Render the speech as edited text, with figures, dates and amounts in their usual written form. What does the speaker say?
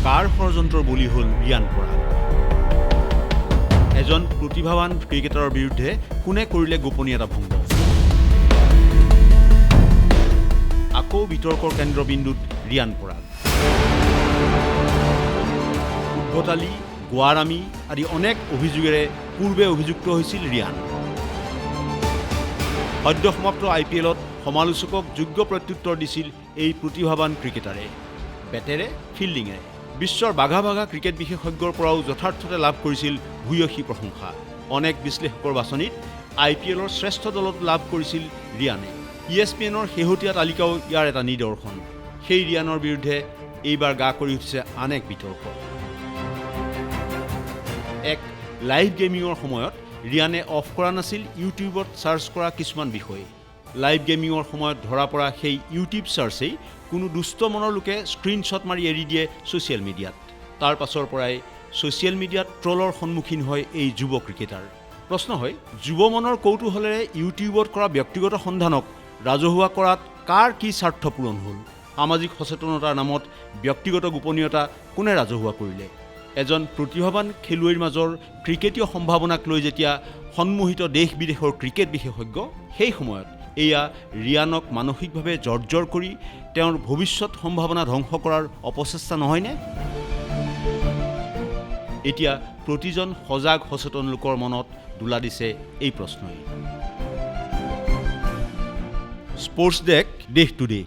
কাৰ ষড়যন্ত্ৰৰ বলি হ'ল ৰিয়ান পৰাগ? এজন প্ৰতিভাৱান ক্ৰিকেটাৰৰ বিৰুদ্ধে কোনে কৰিলে গোপনীয়তা ভংগ? আকৌ বিতৰ্কৰ কেন্দ্ৰবিন্দুত ৰিয়ান পৰাগ। উদ্ভতালি, গোৱাৰামী আদি অনেক অভিযোগেৰে পূৰ্বে অভিযুক্ত হৈছিল ৰিয়ান। সদ্য সমাপ্ত IPLত সমালোচকক যোগ্য প্ৰত্যুত্তৰ দিছিল এই প্ৰতিভাৱান ক্ৰিকেটাৰে। বেটেৰে, ফিল্ডিঙেৰে বিশ্বৰ বাঘা বাঘা ক্ৰিকেট বিশেষজ্ঞৰ পৰাও যথাৰ্থতে লাভ কৰিছিল ভূয়সী প্ৰশংসা। অনেক বিশ্লেষকৰ বাছনিত IPLৰ শ্ৰেষ্ঠ দলত লাভ কৰিছিল ৰিয়ানে। ESPNৰ শেহতীয়া তালিকাও ইয়াৰ এটা নিদৰ্শন। সেই ৰিয়ানৰ বিৰুদ্ধে এইবাৰ গা কৰি উঠিছে আন এক বিতৰ্ক। এক লাইভ গেমিঙৰ সময়ত ৰিয়ানে অফ কৰা নাছিল ইউটিউবত চাৰ্চ কৰা কিছুমান বিষয়। লাইভ গেমিঙৰ সময়ত ধৰা পৰা সেই ইউটিউব চাৰ্চেই কোনো দুষ্ট মনৰ লোকে স্ক্ৰীনশ্বট মাৰি এৰি দিয়ে ছ'চিয়েল মিডিয়াত। তাৰ পাছৰ পৰাই ছ'চিয়েল মিডিয়াত ট্ৰলৰ সন্মুখীন হয় এই যুৱ ক্ৰিকেটাৰ। প্ৰশ্ন হয়, যুৱ মনৰ কৌতূহলেৰে ইউটিউবত কৰা ব্যক্তিগত সন্ধানক ৰাজহুৱা কৰাত কাৰ কি স্বাৰ্থ পূৰণ হ'ল? সামাজিক সচেতনতাৰ নামত ব্যক্তিগত গোপনীয়তা কোনে ৰাজহুৱা কৰিলে? এজন প্ৰতিভাৱান খেলুৱৈৰ মাজৰ ক্ৰিকেটীয় সম্ভাৱনাক লৈ যেতিয়া সন্মোহিত দেশ বিদেশৰ ক্ৰিকেট বিশেষজ্ঞ, সেই সময়ত এয়া ৰিয়ানক মানসিকভাৱে জৰ্জৰ কৰি তেওঁৰ ভৱিষ্যত সম্ভাৱনা ধ্বংস কৰাৰ অপচেষ্টা নহয়নে? এতিয়া প্ৰতিজন সজাগ সচেতন লোকৰ মনত দোলা দিছে এই প্ৰশ্নই। স্পৰ্টছ ডেস্ক, দেশ টুডে।